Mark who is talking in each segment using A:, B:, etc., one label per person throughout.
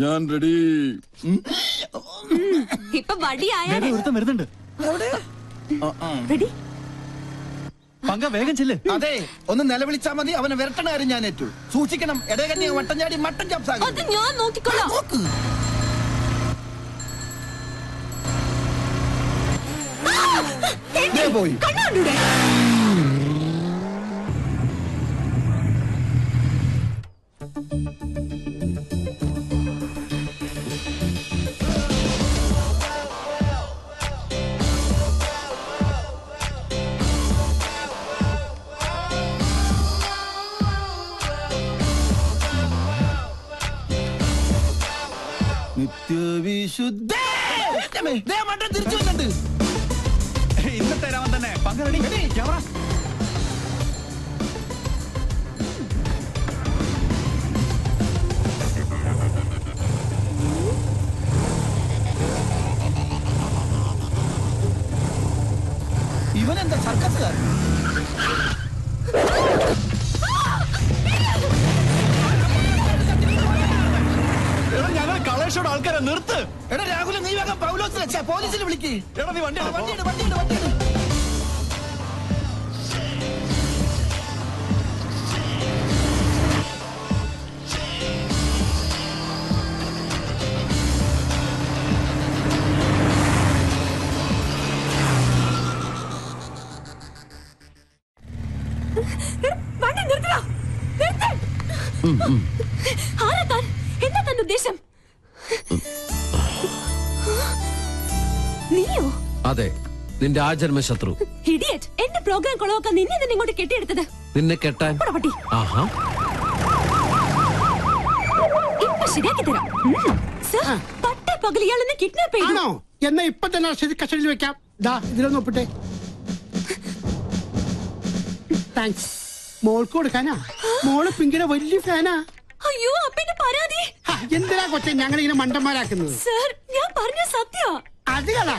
A: ഞാൻ റെഡി.
B: ഇപ്പൊ വടിയായ
C: വരുന്നുണ്ട്.
B: റെഡി
C: പങ്ക വേഗം ചെല്ല്.
D: അതെ, ഒന്ന് നിലവിളിച്ചാ മതി. അവനെ വിരട്ടണ കാര്യം ഞാൻ ഏറ്റു. സൂക്ഷിക്കണം, ഇടകന്യ വട്ടം ചാടി മട്ടൻ ചാപ്സാകും.
B: അത് ഞാൻ നോക്കിക്കൊള്ളാം.
D: പോയി
B: കണ്ണുകൊണ്ടൂടെ?
D: നിത്യവിശുദ്ധ മട്ടൻ തിരിച്ചു വന്നിട്ട്
C: ഇന്നത്തെ രാമൻ തന്നെ. പങ്ക റെഡി. ക്യാമറ.
D: ഇവനെന്താ സർക്കസുകാരൻ?
C: ഞങ്ങൾ കളേഷോട് ആൾക്കാരെ നിർത്ത്.
D: എടാ രാഹുൽ, നീ വേഗം പൗലോസിനെ പോലീസിൽ വിളിക്ക്.
C: എടാ നീ വണ്ടി
D: വണ്ടിയുണ്ട്.
B: വണ്ടി നിർത്തടാ. നിർത്ത്. ആരാ താൻ? എന്താ തന്റെ ഉദ്ദേശം? നീയോ?
E: അതെ, നിന്റെ ആ ജന്മശത്രു.
B: ഇഡിയറ്റ്. എന്റെ പ്രോഗ്രാം കൊളവാക്കാൻ നിന്നെ തന്നെ ഇങ്ങോട്ട് കെട്ടിയെടുത്തത്.
E: നിന്നെ കെട്ടാൻ?
B: പട്ടി.
E: ആഹാ,
B: ഇപ്പൊ ശരിയാക്കി തരാം. സർ, പട്ടേ പകൽ ഇയാളെന്നെ കിഡ്നാപ്പ് ചെയ്തു.
F: എന്നാ ഇപ്പൊ തന്നെ കസ്റ്റഡിയിൽ വെക്കാം. ഇതിലൊന്ന് ഒപ്പിട്ടെ. താങ്ക്സ്. മോൾക്ക് കൊടുക്കാനാ? മോള് പിങ്കിയുടെ വലിയ ഫാനാ.
B: അയ്യോ, അപ്പന്റെ പരാതി.
F: എന്തിനാ കൊച്ചെ ഞങ്ങളിങ്ങനെ മണ്ടന്മാരാക്കുന്നത്?
B: സർ, ഞാൻ പറഞ്ഞ സത്യ.
F: അത് കളാ.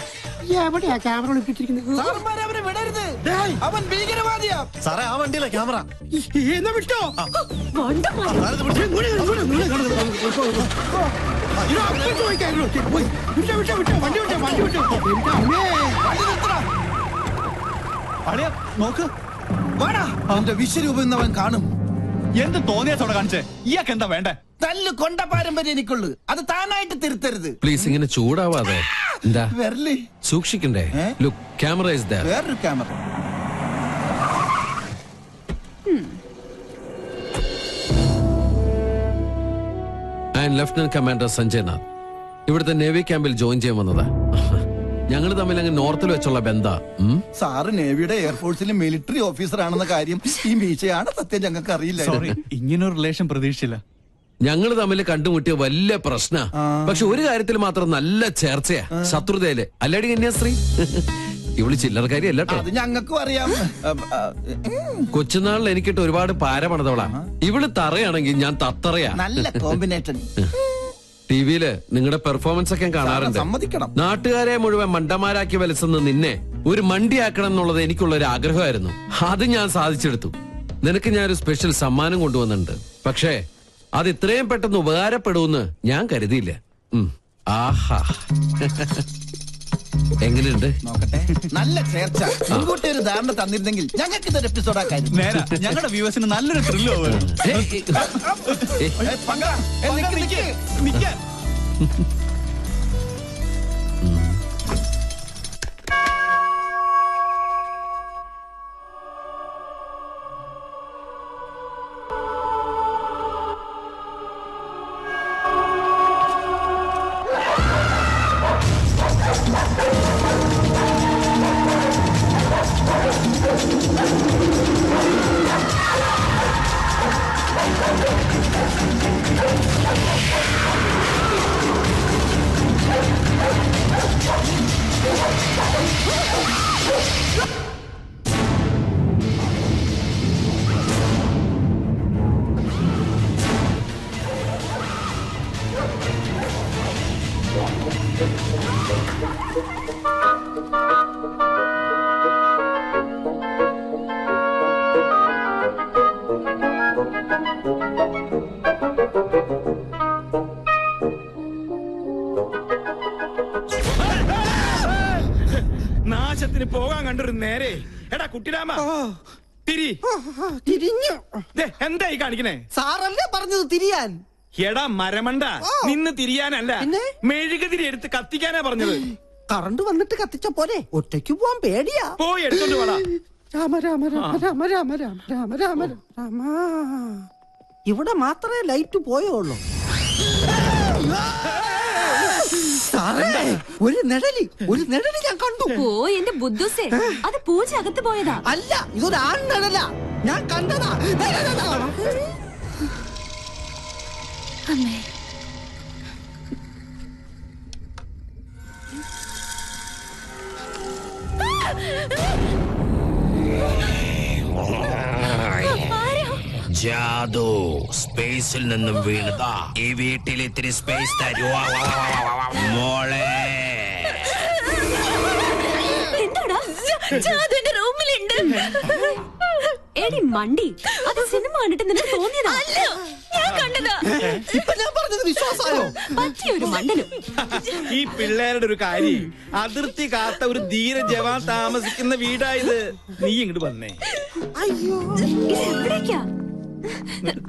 F: എവിടെയാ ക്യാമറ ഒളിപ്പിച്ചിരിക്കുന്നത്?
D: അവനെ വിടരുത്, അവൻ ഭീകരവാദിയാ.
C: സാറേ, ആ വണ്ടിയിലെ ക്യാമറ.
F: എന്നാ വിട്ടോ.
C: അളിയ നോക്ക്.
D: അവന്റെ വിശ്വരൂപം എന്നവൻ കാണും.
C: എന്ത് തോന്നിയാത്തോടെ കാണിച്ചേ? ഇയാൾക്ക് എന്താ വേണ്ടേ?
D: തല്ല് കൊണ്ട പാരമ്പര്യം എനിക്കുള്ളു. അത് താനായിട്ട് തിരുത്തരുത്.
E: പ്ലീസ് ഇങ്ങനെ ചൂടാവാതെ. എന്താ
D: വെരല്
E: സൂക്ഷിക്കണ്ടേ? Look, camera is there.
D: വേറൊരു camera.
E: And lieutenant commander Sanjay Nath ഇവിടുത്തെ നേവി ക്യാമ്പിൽ ജോയിൻ ചെയ്യാൻ വന്നതാ. ഞങ്ങൾ തമ്മിൽ അങ്ങ് നോർത്തിൽ വെച്ചുള്ള ബന്ധ.
D: സാറ് നേവിയുടെ എയർഫോഴ്സിലെ മിലിറ്ററി ഓഫീസർ ആണെന്ന കാര്യം ഈ മീശയാണ് സത്യം ഞങ്ങൾക്ക് അറിയില്ല.
C: സോറി, ഇങ്ങനൊരു റിലേഷൻ പ്രതീക്ഷിച്ചില്ല.
E: ഞങ്ങൾ തമ്മിൽ കണ്ടുമുട്ടിയ വലിയ പ്രശ്ന. പക്ഷെ ഒരു കാര്യത്തിൽ മാത്രം നല്ല ചേർച്ചയാ, ശത്രുതയില്. അല്ലടി കന്യാസ്ത്രീ, ഇവള് ചില്ലറക്കാരി അല്ലട്ടോ.
D: അത് ഞങ്ങൾക്കും അറിയാം.
E: കൊച്ചുനാളിൽ എനിക്കിട്ട് ഒരുപാട് പാര പണിതവളാ. ഇവള് തറയാണെങ്കിൽ ഞാൻ തത്തറയാ.
D: നല്ല കോമ്പിനേഷൻ.
E: ടിവിയില് നിങ്ങളുടെ പെർഫോമൻസ് ഒക്കെ കാണാറുണ്ട്.
D: സമ്മതിക്കണം.
E: നാട്ടുകാരെ മുഴുവൻ മണ്ടന്മാരാക്കി വലിച്ചെന്ന് നിന്നെ ഒരു മണ്ടിയാക്കണം എന്നുള്ളത് എനിക്കുള്ള ഒരു ആഗ്രഹമായിരുന്നു. അത് ഞാൻ സാധിച്ചെടുത്തു. നിനക്ക് ഞാനൊരു സ്പെഷ്യൽ സമ്മാനം കൊണ്ടുവന്നിട്ടുണ്ട്. പക്ഷേ അത് ഇത്രയും പെട്ടെന്ന് ഉപകാരപ്പെടുമെന്ന് ഞാൻ കരുതിയില്ല. ആഹാ, എങ്ങനെയുണ്ട്?
D: നോക്കട്ടെ. നല്ല ചേർച്ച. മുൻകൂട്ടി ഒരു ധാരണ തന്നിരുന്നെങ്കിൽ ഞങ്ങൾക്ക് ഇതൊരു എപ്പിസോഡ് ആക്കായിരുന്നു.
C: നേരാ, ഞങ്ങളുടെ വ്യൂവേഴ്സിന് നല്ലൊരു ത്രില്ല് നിൽക്കാൻ. ആവശ്യത്തിന് പോകാൻ കണ്ടൊരു നേരെ. എടാ കുട്ടിരാമ, തിരി.
F: തിരിഞ്ഞു.
C: ദേ, എന്തായി കാണിക്കണേ?
F: സാറല്ലേ പറഞ്ഞത് തിരിയാൻ?
C: എടാ മരമണ്ട, നിന്ന് തിരിയാനല്ല,
F: പിന്നെ?
C: മെഴുകുതിരി എടുത്ത് കത്തിക്കാനാ പറഞ്ഞത്.
F: കറണ്ട് വന്നിട്ട് കത്തിച്ച പോലെ ഒറ്റയ്ക്ക് പോവാൻ പേടിയാ.
C: പോയി എടുത്തോണ്ട് പോടാ.
F: രാമ രാമ രാമ രാമ രാമ രാമ രാമ രാമ രാമ. ഇവിടെ മാത്രമേ ലൈറ്റ് പോയുള്ളൂ. സാറേ, ഒരു നിഴലി ഞാൻ കണ്ടു.
B: ഓ എന്റെ ബുദ്ധുസേ, അത് പൂജ അകത്ത് പോയതാ.
F: അല്ല, ഇതൊരു ആൺ നിഴല. ഞാൻ കണ്ടതാ.
B: അമ്മേ,
A: ജാദു സ്പേസിൽ നിന്നും വീണതാ. ഈ വീട്ടിൽ ഇത്തിരി സ്പേസ് തരുവാ മോളെ.
B: എന്താടാ ജാതുവിന്റെ റൂമിലുണ്ട്. എടി മണ്ടി, അത് സിനിമ കണ്ടിട്ട് നിനക്ക് തോന്നിയതാ? ഞാൻ കണ്ടതാ.
F: ഇപ്പൊ ഞാൻ പറഞ്ഞത് വിശ്വാസമായോ?
B: പറ്റിയൊരു മണ്ടനും.
C: ഈ പിള്ളേരുടെ ഒരു കാര്യം, അതിർത്തി കാത്ത ഒരു ധീര ജവാൻ താമസിക്കുന്ന വീടായത്. നീ ഇങ്ങോട്ട് വന്നേ.
F: അയ്യോ,
B: ഇത് എവിടേക്കാ?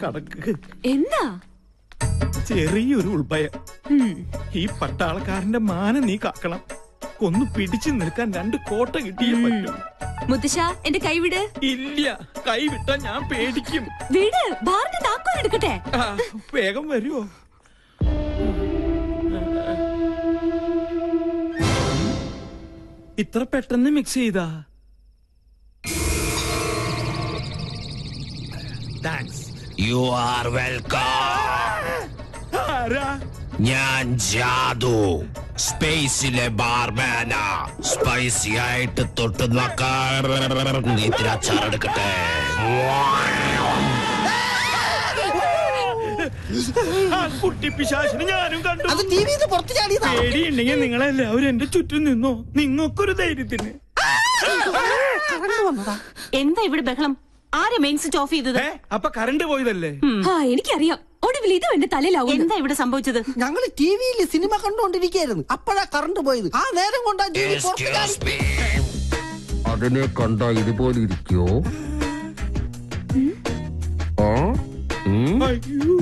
C: കടക്ക്.
B: എന്താ?
C: ചെറിയൊരു ഉൾഭയം. ഈ പട്ടാളക്കാരന്റെ മാനം നീ കാക്കണം. ഒന്ന് പിടിച്ചു നിൽക്കാൻ 2 കോട്ട കിട്ടിയേ പറ്റൂ.
B: മുത്തശ്ശ, എന്റെ കൈവിട്.
C: ഇല്ല, കൈ വിട്ടാ ഞാൻ പേടിക്കും.
B: വീട് ബാറിന്റെ താക്കോൽ എടുക്കട്ടെ.
C: വേഗം വരുമോ? ഇത്ര പെട്ടെന്ന് മിക്സ് ചെയ്താ? താങ്ക്സ്.
A: You are welcome.
C: ആരാ?
A: ഞാൻ ജാദു, സ്പേസിലെ ബാർമാനാ. സ്പൈസി ആയിട്ട് തൊട്ട് നോക്കാൻ ഇത്തിരി അച്ചാറെടുക്കട്ടെ.
C: ആ കുട്ടി പിശാചിനെ ഞാനും കണ്ടു.
F: അത് ടിവിന്ന് പുറത്ത് ചാടിയതാ.
C: പേടിയുണ്ടെങ്കിൽ നിങ്ങളെല്ലാവരും എന്റെ ചുറ്റും നിന്നോ. നിങ്ങൾക്കൊരു ധൈര്യത്തിന്.
F: കറണ്ട് വന്നതാ.
G: എന്താ ഇവിടെ ബഹളം? ആരെ മെയിൻ സ്വിച്ച് ഓഫ് ചെയ്തത്?
C: അപ്പൊ കറണ്ട് പോയതല്ലേ?
B: എനിക്കറിയാം. ഒടുവിൽ ഇതും എന്റെ തലയിലാവും.
G: എന്താ ഇവിടെ സംഭവിച്ചത്?
F: ഞങ്ങള് ടിവിയിൽ സിനിമ കണ്ടുകൊണ്ടിരിക്കുകയായിരുന്നു. അപ്പോഴാ കറണ്ട് പോയത്. ആ നേരം കൊണ്ടാ ടിവി പുറത്ത് ചാടി.
A: Excuse me.
E: അതിനെ കണ്ട ഇതുപോലെ ഇരിക്കോ?
C: അയ്യോ.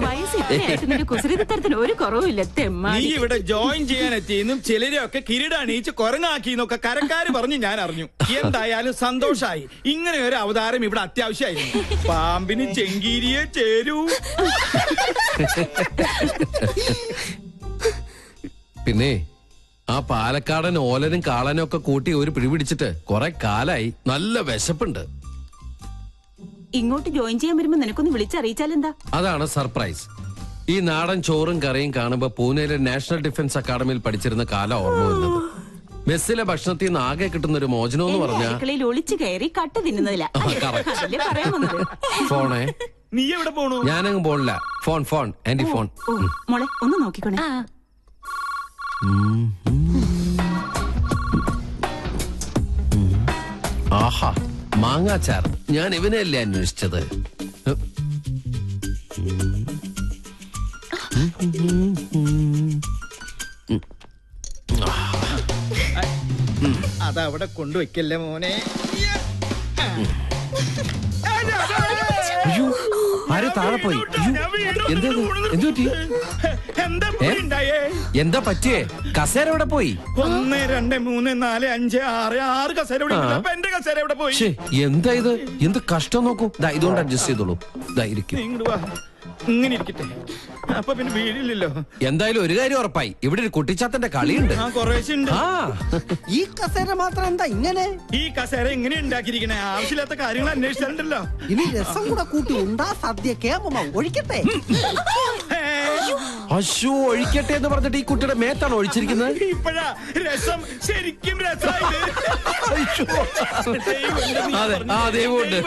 G: വയസ്സ് ഇത്രയായിട്ട് നിന്റെ കുസൃതിത്തരത്തിന് ഒരു കുറവുമില്ല.
C: നീ
G: തെമ്മാടി.
C: ഇവിടെ ജോയിൻ ചെയ്യാൻ എത്തിയെന്നും ചിലരെയൊക്കെ കിരീടണിയിച്ച് കുരങ്ങാക്കിന്നൊക്കെ കരക്കാര് പറഞ്ഞ് ഞാൻ അറിഞ്ഞു. എന്തായാലും സന്തോഷായി. ഇങ്ങനെ ഒരു അവതാരം ഇവിടെ അത്യാവശ്യമായിരുന്നു. പാമ്പിന് ചെങ്കീരിയെ ചേരൂ.
E: പിന്നെ ആ പാലക്കാടൻ ഓലനും കാളനും ഒക്കെ കൂട്ടി ഒരു പിടിപിടിച്ചിട്ട് കുറെ കാലായി. നല്ല വിശപ്പുണ്ട്.
G: ഇങ്ങോട്ട് ജോയിൻ ചെയ്യാൻ വരുമ്പോ നിനക്കൊന്ന് വിളിച്ചറിയിച്ചാലെന്താ?
E: അതാണ് സർപ്രൈസ്. ഈ നാടൻ ചോറും കറിയും കാണുമ്പോ പൂനെയിലെ നാഷണൽ ഡിഫൻസ് അക്കാദമിയിൽ പഠിച്ചിരുന്ന കാലം ഓർമ്മ വരുന്നത്. മെസ്സിലെ ഭക്ഷണത്തിൽ നിന്ന് ആകെ കിട്ടുന്ന ഒരു മോചനം എന്ന് പറഞ്ഞാൽ
G: അടുക്കളയിൽ ഒളിച്ചു കയറി കട്ട് തിന്നുന്നതില്ല. അതല്ലേ പറയാൻ വന്നത്.
E: ഫോണേ.
C: നീ എവിടെ പോണു?
E: ഞാനങ്ങ് പോണില്ല. Phone anti phone.
G: ഓ മോളെ ഒന്ന് നോക്കിക്കോണേ.
E: ആഹാ, മാങ്ങാച്ചാർ. ഞാൻ ഇവനെയല്ലേ അന്വേഷിച്ചത്.
C: അതവിടെ കൊണ്ടുവയ്ക്കല്ലേ മോനെ.
E: അയ്യോ, ആരും താഴെ പോയി. എന്ത് പറ്റി? എന്താ പറ്റിയേ? കസേര എവിടെ പോയി?
C: 1 2 3 4 5 6 6 കസേര ഇവിടെ ഉണ്ട്. അപ്പൊ എന്റെ കസേര എവിടെ പോയി?
E: എന്താ ഇത്? എന്ത് കഷ്ടം നോക്കൂ. ഇതുകൊണ്ട് അഡ്ജസ്റ്റ് ചെയ്തോളൂ. ഇരിക്കും.
C: ഇങ്ങോട്ട് വാ. ഇങ്ങനെ ഇരിക്കട്ടെ. അപ്പൊ പിന്നെ വീടില്ലല്ലോ.
E: എന്തായാലും ഒരു കാര്യം ഉറപ്പായി, ഇവിടെ ഒരു കുട്ടിച്ചാത്തന്റെ കളിയുണ്ട്.
C: ആ കുറേശ്ശുണ്ട്.
F: ഈ കസേര മാത്രം എന്താ ഇങ്ങനെ?
C: ഈ കസേര എങ്ങനെ ഉണ്ടാക്കിയിരിക്കണേ? ആവശ്യമില്ലാത്ത കാര്യങ്ങൾ അന്വേഷിച്ചിട്ടുണ്ടല്ലോ.
F: ഇനി രസം കൂടെ കൂട്ടി ഉണ്ടാ സദ്യ കേമമാവും. ഒഴിക്കട്ടെ.
E: അശോ, ഒഴിക്കട്ടെ എന്ന് പറഞ്ഞിട്ട് ഈ കുട്ടിയുടെ മേത്താണ് ഒഴിച്ചിരിക്കുന്നത്.
C: ഇപ്പഴാ രസം ശരിക്കും രസമായിട്ട്.
E: അതെ, ദൈവമുണ്ട്.